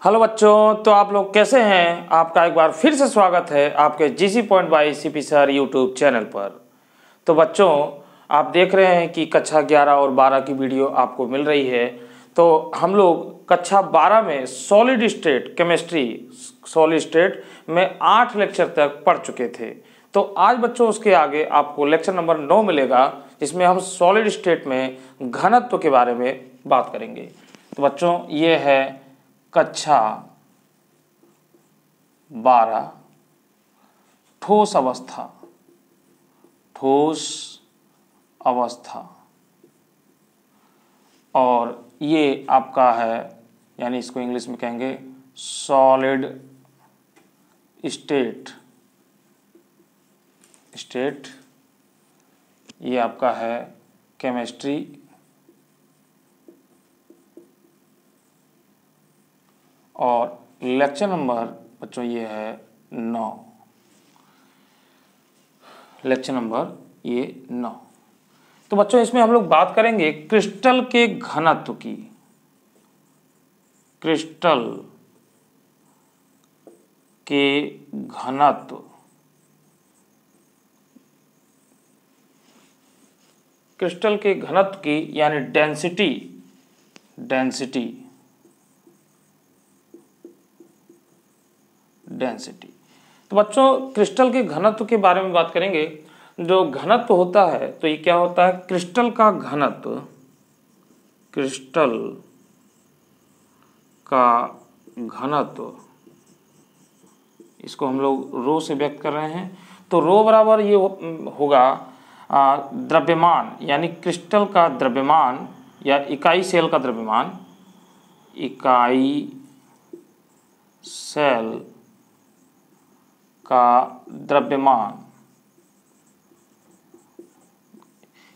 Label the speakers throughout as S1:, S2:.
S1: Hello बच्चों, तो आप लोग कैसे हैं। आपका एक बार फिर से स्वागत है आपके GC point by CP sir YouTube channel पर। तो बच्चों, आप देख रहे हैं कि कक्षा 11 और 12 की वीडियो आपको मिल रही है। तो हम लोग कक्षा 12 में solid state chemistry solid state में 8 लेक्चर तक पढ़ चुके थे। तो आज बच्चों उसके आगे आपको लेक्चर नंबर 9 मिलेगा, जिसमें हम सॉलिड स्टेट में घनत्व के बारे में बात करेंगे। तो बच्चों, ये है कक्षा 12 ठोस अवस्था। ठोस अवस्था और ये आपका है, यानी इसको इंग्लिश में कहेंगे सॉलिड स्टेट। ये आपका है केमिस्ट्री और लेक्चर नंबर बच्चों ये है 9। लेक्चर नंबर ये 9। तो बच्चों, इसमें हम लोग बात करेंगे क्रिस्टल के घनत्व की। क्रिस्टल के घनत्व, क्रिस्टल के घनत्व की यानी डेंसिटी। तो बच्चों, क्रिस्टल के घनत्व के बारे में बात करेंगे। जो घनत्व होता है, तो ये क्या होता है, क्रिस्टल का घनत्व। क्रिस्टल का घनत्व, इसको हम लोग रो से व्यक्त कर रहे हैं। तो रो बराबर ये होगा द्रव्यमान, यानी क्रिस्टल का द्रव्यमान या इकाई सेल का द्रव्यमान। इकाई सेल का द्रव्यमान,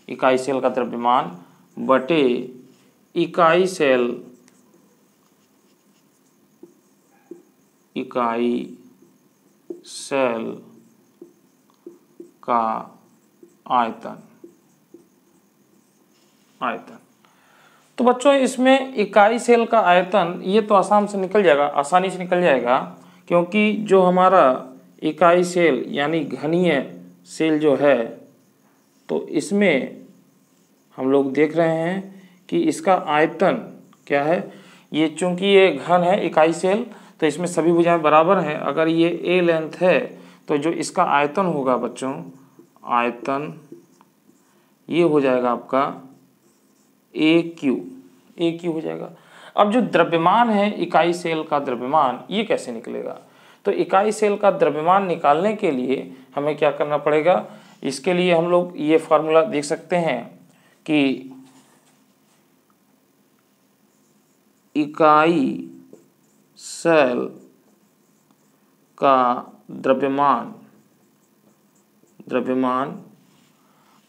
S1: इकाई सेल का द्रव्यमान बटे इकाई सेल का आयतन। तो बच्चों, इसमें इकाई सेल का आयतन ये तो आसानी से निकल जाएगा, क्योंकि जो हमारा इकाई सेल यानी घनीय सेल जो है, तो इसमें हम लोग देख रहे हैं कि इसका आयतन क्या है। ये चूंकि ये घन है इकाई सेल, तो इसमें सभी भुजाएं बराबर हैं। अगर ये ए लेंथ है, तो जो इसका आयतन होगा बच्चों, आयतन ये हो जाएगा आपका ए क्यू हो जाएगा। अब जो द्रव्यमान है इकाई सेल का द्रव्यमान, ये कैसे निकलेगा। तो इकाई सेल का द्रव्यमान निकालने के लिए हमें क्या करना पड़ेगा। इसके लिए हम लोग ये फॉर्मूला देख सकते हैं कि इकाई सेल का द्रव्यमान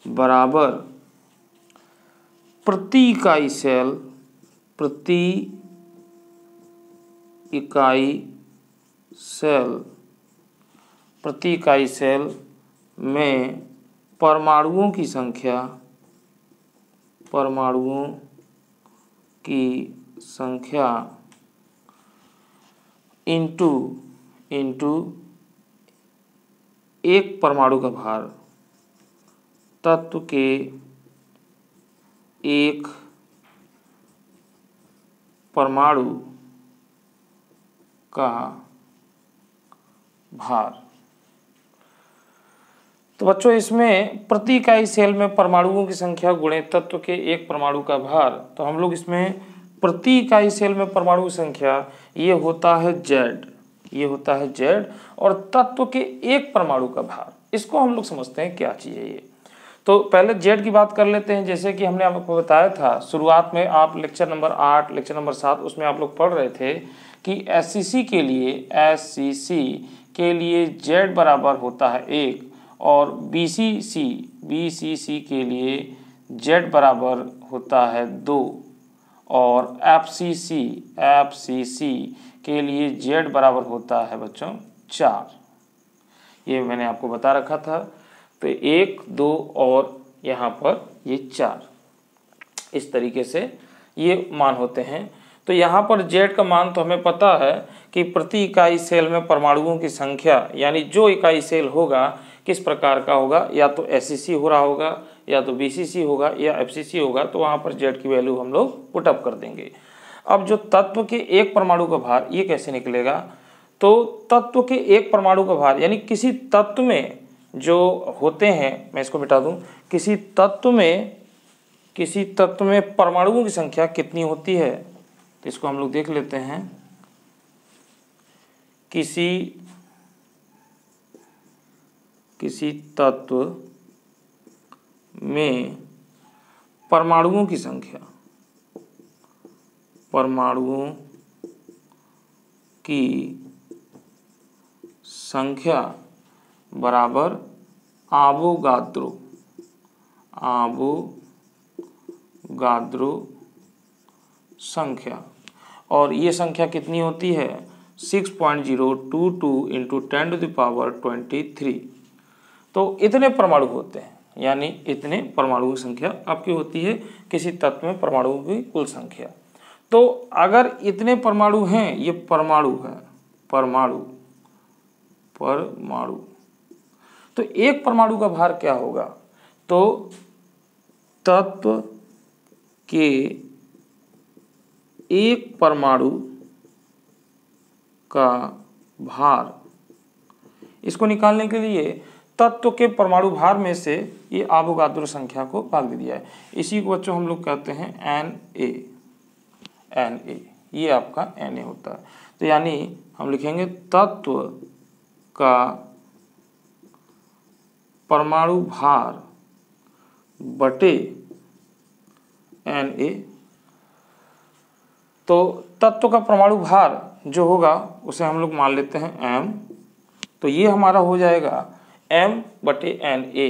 S1: बराबर प्रति इकाई सेल में परमाणुओं की संख्या इंटू एक परमाणु का भार, तत्व के एक परमाणु का भार। तो बच्चों, इसमें प्रति इकाई सेल में परमाणुओं की संख्या गुणे तत्व के एक परमाणु का भार। तो हम लोग इसमें प्रति इकाई सेल में परमाणु की संख्या ये होता है Z, और तत्व के एक परमाणु का भार, इसको हम लोग समझते हैं क्या चीज़ है ये। तो पहले Z की बात कर लेते हैं। जैसे कि हमने आपको बताया था शुरुआत में, आप लेक्चर नंबर 8 लेक्चर नंबर 7 उसमें आप लोग पढ़ रहे थे कि SCC के लिए Z बराबर होता है 1, और BCC के लिए Z बराबर होता है 2, और FCC के लिए Z बराबर होता है बच्चों 4। ये मैंने आपको बता रखा था। तो 1, 2 और यहाँ पर ये 4, इस तरीके से ये मान होते हैं। तो यहाँ पर Z का मान तो हमें पता है कि प्रति इकाई सेल में परमाणुओं की संख्या, यानी जो इकाई सेल होगा किस प्रकार का होगा, या तो SCC हो रहा होगा, या तो BCC होगा, या FCC होगा। तो वहाँ पर Z की वैल्यू हम लोग पुटअप कर देंगे। अब जो तत्व के एक परमाणु का भार, ये कैसे निकलेगा? तो तत्व के एक परमाणु का भार, यानी किसी तत्व में जो होते हैं, मैं इसको मिटा दूं, किसी तत्व में परमाणुओं की संख्या कितनी होती है, तो इसको हम लोग देख लेते हैं। किसी तत्व में परमाणुओं की संख्या, बराबर आवोगाद्रो संख्या, और ये संख्या कितनी होती है? 6.022 इंटू 10⁻23। तो इतने परमाणु होते हैं, यानी इतने परमाणुओं की संख्या आपकी होती है किसी तत्व में परमाणुओं की कुल संख्या। तो अगर इतने परमाणु हैं, ये परमाणु है, परमाणु, तो एक परमाणु का भार क्या होगा? तो तत्व के एक परमाणु का भार, इसको निकालने के लिए तत्व के परमाणु भार में से ये आवोगाद्रो संख्या को भाग दे दिया है। इसी को बच्चों हम लोग कहते हैं Na, ये आपका Na होता है। तो यानी हम लिखेंगे तत्व का परमाणु भार बटे Na। तो तत्व का परमाणु भार जो होगा उसे हम लोग मान लेते हैं m। तो ये हमारा हो जाएगा m बटे Na।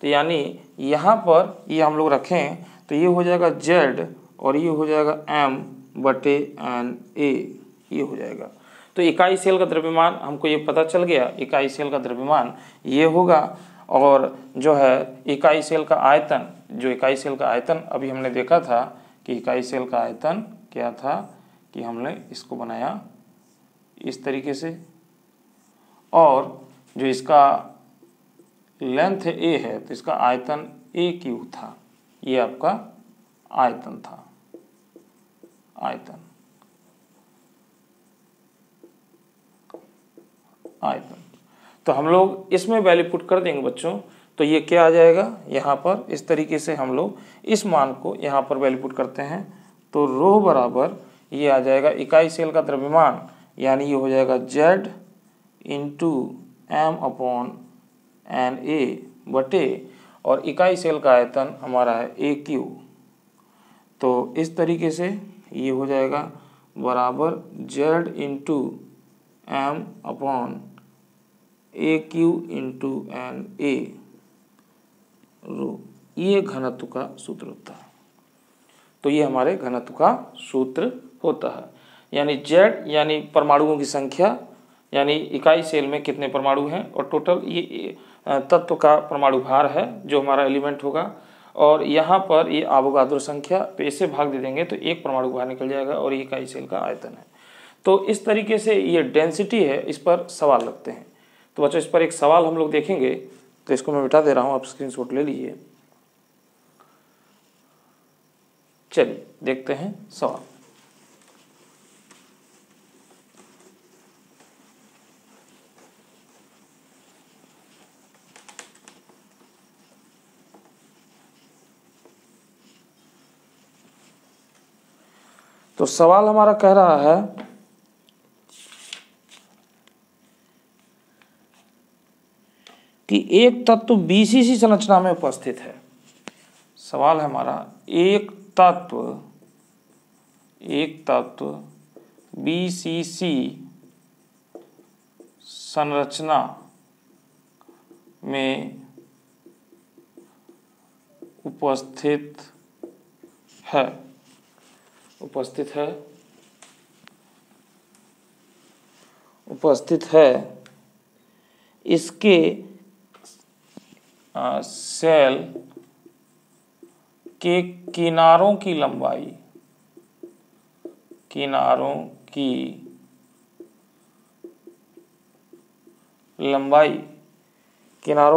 S1: तो यानी यहाँ पर ये हम लोग रखें तो ये हो जाएगा Z, और ये हो जाएगा m बटे Na, ये हो जाएगा। तो इकाई सेल का द्रव्यमान हमको ये पता चल गया, इकाई सेल का द्रव्यमान ये होगा। और जो है इकाई सेल का आयतन, जो इकाई सेल का आयतन अभी हमने देखा था कि इकाई सेल का आयतन क्या था, कि हमने इसको बनाया इस तरीके से, और जो इसका लेंथ A है तो इसका आयतन A³ था। ये आपका आयतन था, आयतन। तो हम लोग इसमें वैल्यू पुट कर देंगे बच्चों। तो ये क्या आ जाएगा, यहाँ पर इस तरीके से हम लोग इस मान को यहाँ पर वैल्यू पुट करते हैं। तो रो बराबर ये आ जाएगा इकाई सेल का द्रव्यमान, यानी ये हो जाएगा Z इंटू m/Na बटे, और इकाई सेल का आयतन हमारा है A³। तो इस तरीके से ये हो जाएगा बराबर Z into m/A³ into Na रो। ये घनत्व का सूत्र होता है। तो ये हमारे घनत्व का सूत्र होता है, यानी Z यानी परमाणुओं की संख्या, यानी इकाई सेल में कितने परमाणु हैं, और टोटल ये तत्व का परमाणु भार है जो हमारा एलिमेंट होगा, और यहाँ पर ये आवोगाद्रो संख्या, तो इसे भाग दे देंगे तो एक परमाणु बाहर निकल जाएगा, और ये इकाई सेल का आयतन है। तो इस तरीके से ये डेंसिटी है, इस पर सवाल लगते हैं। तो बच्चों इस पर एक सवाल हम लोग देखेंगे, तो इसको मैं मिटा दे रहा हूँ, आप स्क्रीनशॉट ले लीजिए। चलिए देखते हैं सवाल। तो सवाल हमारा कह रहा है कि एक तत्व BCC संरचना में उपस्थित है। सवाल है हमारा, एक तत्व BCC संरचना में उपस्थित है, इसके सेल के किनारों की किनारों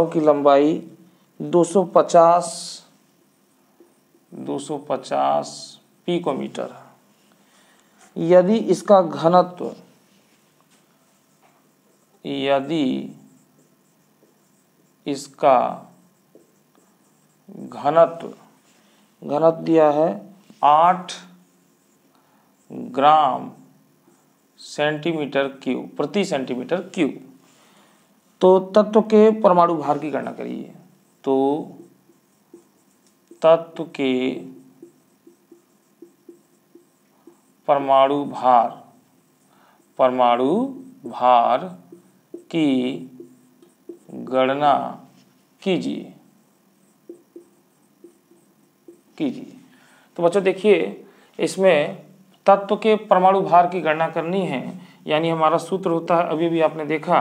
S1: की लंबाई 250 पिकोमीटर। यदि इसका घनत्व घनत्व दिया है 8 ग्राम सेंटीमीटर क्यूब प्रति सेंटीमीटर क्यूब। तो तत्व के परमाणु भार की गणना करिए। तो तत्व के परमाणु भार की गणना कीजिए। तो बच्चों देखिए, इसमें तत्व के परमाणु भार की गणना करनी है, यानी हमारा सूत्र होता है, अभी भी आपने देखा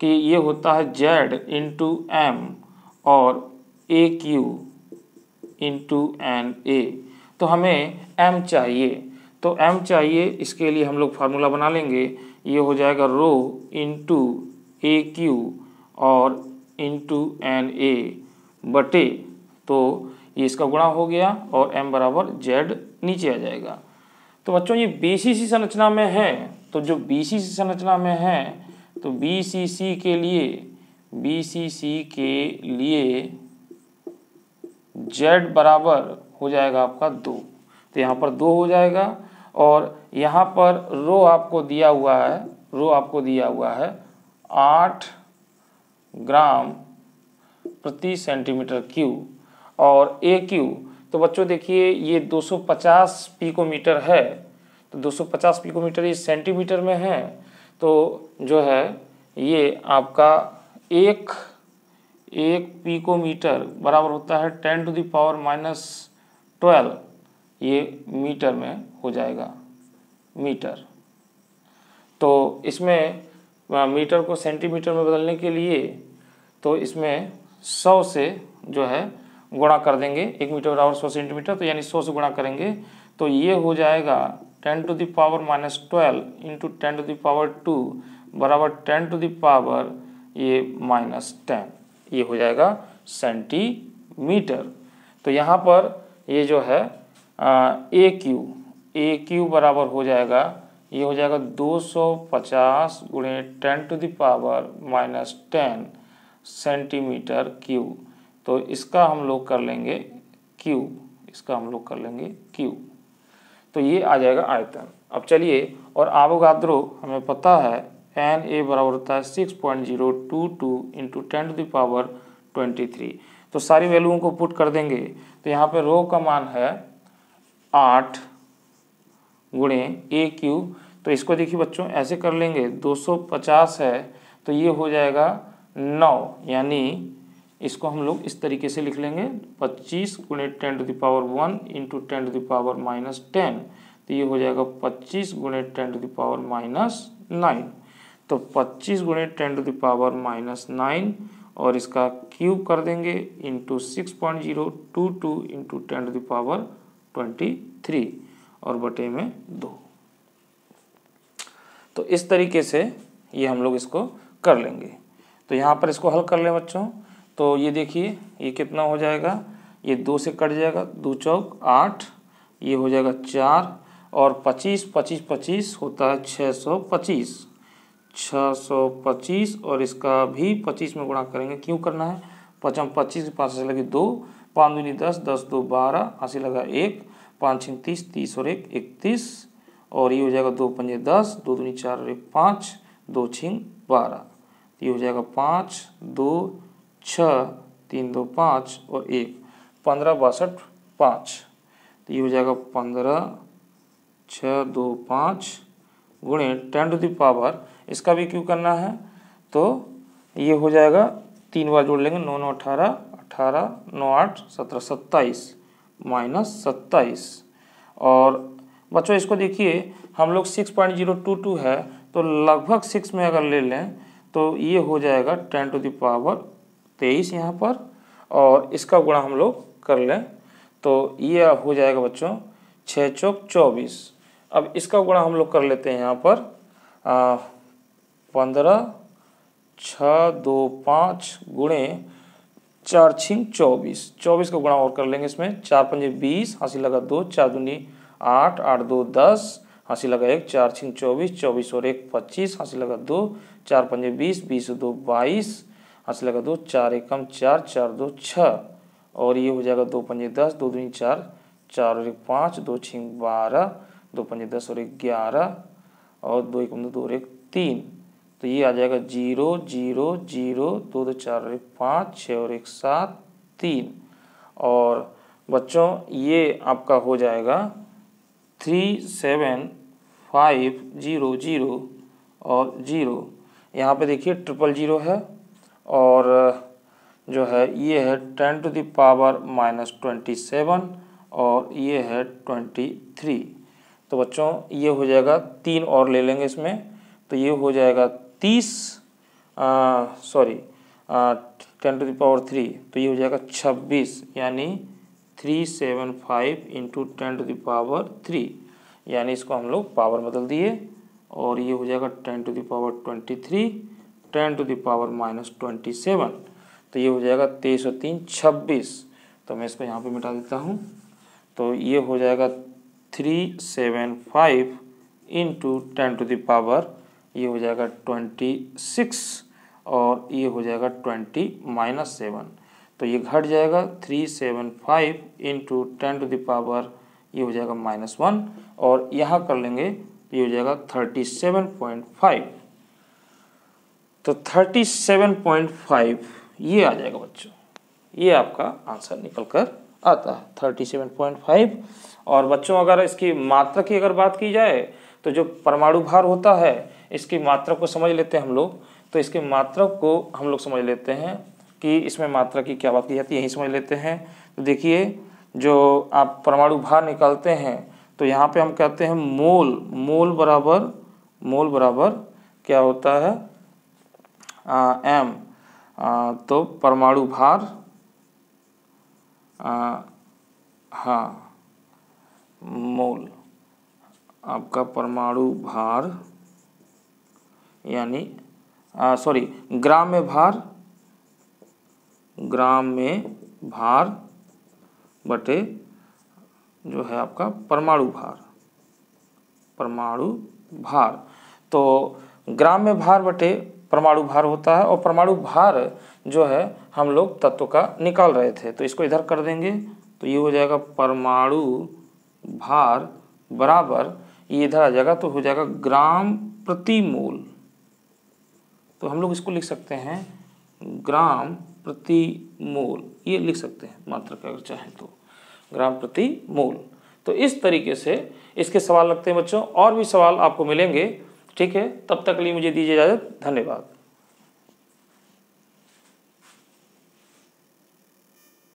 S1: कि ये होता है Z इंटू M और AQ इंटू NA। तो हमें M चाहिए, इसके लिए हम लोग फार्मूला बना लेंगे। ये हो जाएगा रो इंटू AQ और इंटू NA बटे, तो ये इसका गुणा हो गया और M बराबर Z नीचे आ जाएगा। तो बच्चों ये BCC संरचना में है, तो जो BCC संरचना में है, तो BCC के लिए Z बराबर हो जाएगा आपका 2। तो यहाँ पर 2 हो जाएगा और यहाँ पर रो आपको दिया हुआ है 8 ग्राम प्रति सेंटीमीटर क्यूब और AQ। तो बच्चों देखिए ये 250 पिकोमीटर है, तो 250 पिकोमीटर ये सेंटीमीटर में है, तो जो है ये आपका एक पिकोमीटर बराबर होता है 10⁻⁻12, ये मीटर में हो जाएगा मीटर। तो इसमें मीटर को सेंटीमीटर में बदलने के लिए तो इसमें 100 से जो है गुणा कर देंगे। 1 मीटर बराबर 100 सेंटीमीटर, तो यानी 100 से गुणा करेंगे तो ये हो जाएगा 10⁻⁻12 इंटू 10⁻2 बराबर 10⁻−10, ये हो जाएगा सेंटीमीटर। तो यहाँ पर ये जो है AQ बराबर हो जाएगा, ये हो जाएगा 250 गुणे 10⁻−10 सेंटीमीटर क्यूब। तो इसका हम लोग कर लेंगे क्यूब, तो ये आ जाएगा आयतन। अब चलिए, और आवोगाद्रो हमें पता है Na बराबर होता है 6.022 इंटू 10⁻23। तो सारी वैल्यूओं को पुट कर देंगे, तो यहाँ पे रो का मान है 8 गुणे AQ। तो इसको देखिए बच्चों ऐसे कर लेंगे, 250 है तो ये हो जाएगा 9, यानी इसको हम लोग इस तरीके से लिख लेंगे 25 गुणे 10⁻1 इंटू 10⁻−10, तो ये हो जाएगा 25 गुणे 10⁻−9। तो 25 गुणे 10⁻−9 और इसका क्यूब कर देंगे इंटू 6.022 इंटू 10⁻23 और बटे में 2। तो इस तरीके से ये हम लोग इसको कर लेंगे। तो यहाँ पर इसको हल कर लें बच्चों, तो ये देखिए ये कितना हो जाएगा, ये 2 से कट जाएगा, 2 चौक 8, ये हो जाएगा 4 और 25 होता है 625 और इसका भी 25 में गुणा करेंगे। क्यों करना है, 25 के 5 से लगे 2, 5 दूनी 10, 10 2 12, 80 लगा 1, 5 6 30, 30 और 1 31 और ये हो जाएगा 2 पंजे 10, 2 दूनी 4 और 1 5, 2 6 12, ये हो जाएगा 5 2 6 3 2 5 और 1 15 62 5, तो ये हो जाएगा 15 6 2 5 गुणे 10⁻, इसका भी क्यों करना है, तो ये हो जाएगा 3 बार जोड़ लेंगे, 9 9 18 18 9 8 17 27 -27। और बच्चों इसको देखिए हम लोग 6.022 है तो लगभग 6 में अगर ले लें तो ये हो जाएगा 10⁻23 यहाँ पर, और इसका गुणा हम लोग कर लें तो ये हो जाएगा बच्चों 6 चौक 24, अब इसका गुणा हम लोग कर लेते हैं यहाँ पर 15, 6, 2, 5 गुणे 4 छिंग 24, 24 का गुणा और कर लेंगे इसमें। 4 पंजे 20, हासिल लगा 2, 4 दूनी 8, 8 2 10, हासिल लगा 1, 4 छिंग 24, 24 और 1 25, हासिल लगा 2, 4 पंजे 20, 20 2 22, हासिल लगा 2, 4 एकम 4, 4 2 6 और ये हो जाएगा 2 पंजे 10, 2 दूनी 4, 4 और 1 5, 2 छिंग 12, 2 पंजे 10 और 1 11 और 2 एकम 2 और 1 3। तो ये आ जाएगा 0 0 0, 2 2 4 और 1 5, 6 और 1 7 3। और बच्चों ये आपका हो जाएगा 3 7 5 0 0 और 0। यहाँ पे देखिए 000 है और जो है ये है 10 to the power -27 और ये है 23। तो बच्चों ये हो जाएगा 3 और ले लेंगे इसमें, तो ये हो जाएगा 30 10 to the power 3, तो ये हो जाएगा 26, यानी 375 इंटू 10 to the power 3, यानी इसको हम लोग पावर बदल दिए और ये हो जाएगा 10 to the power 23, 10 to the power -27, तो ये हो जाएगा 23 और 3 26। तो मैं इसको यहाँ पे मिटा देता हूँ, तो ये हो जाएगा 375 इंटू 10 to the power, ये हो जाएगा 26 और ये हो जाएगा 20 - 7, तो ये घट जाएगा 375 इंटू 10 to the power, ये हो जाएगा -1 और यहाँ कर लेंगे ये हो जाएगा 37.5। तो 37.5 ये आ जाएगा बच्चों, ये आपका आंसर निकल कर आता है 37.5। और बच्चों अगर इसकी मात्रा की अगर बात की जाए तो जो परमाणु भार होता है इसकी मात्रा को समझ लेते हैं हम लोग। तो इसकी मात्रा को हम लोग समझ लेते हैं कि इसमें मात्रा की क्या बात की जाती है, यही समझ लेते हैं। तो देखिए जो आप परमाणु भार निकालते हैं तो यहाँ पे हम कहते हैं मोल बराबर क्या होता है m, तो परमाणु भार हाँ मोल, आपका परमाणु भार यानी ग्राम में भार बटे जो है आपका परमाणु भार। तो ग्राम में भार बटे परमाणु भार होता है और परमाणु भार जो है हम लोग तत्व का निकाल रहे थे, तो इसको इधर कर देंगे तो ये हो जाएगा परमाणु भार बराबर, ये इधर आ जाएगा तो हो जाएगा ग्राम प्रति मोल। तो हम लोग इसको लिख सकते हैं ग्राम प्रति मोल, ये लिख सकते हैं मात्रा का अगर चाहें तो ग्राम प्रति मोल। तो इस तरीके से इसके सवाल लगते हैं बच्चों, और भी सवाल आपको मिलेंगे। ठीक है, तब तक के लिए मुझे दीजिए इजाज़त, धन्यवाद।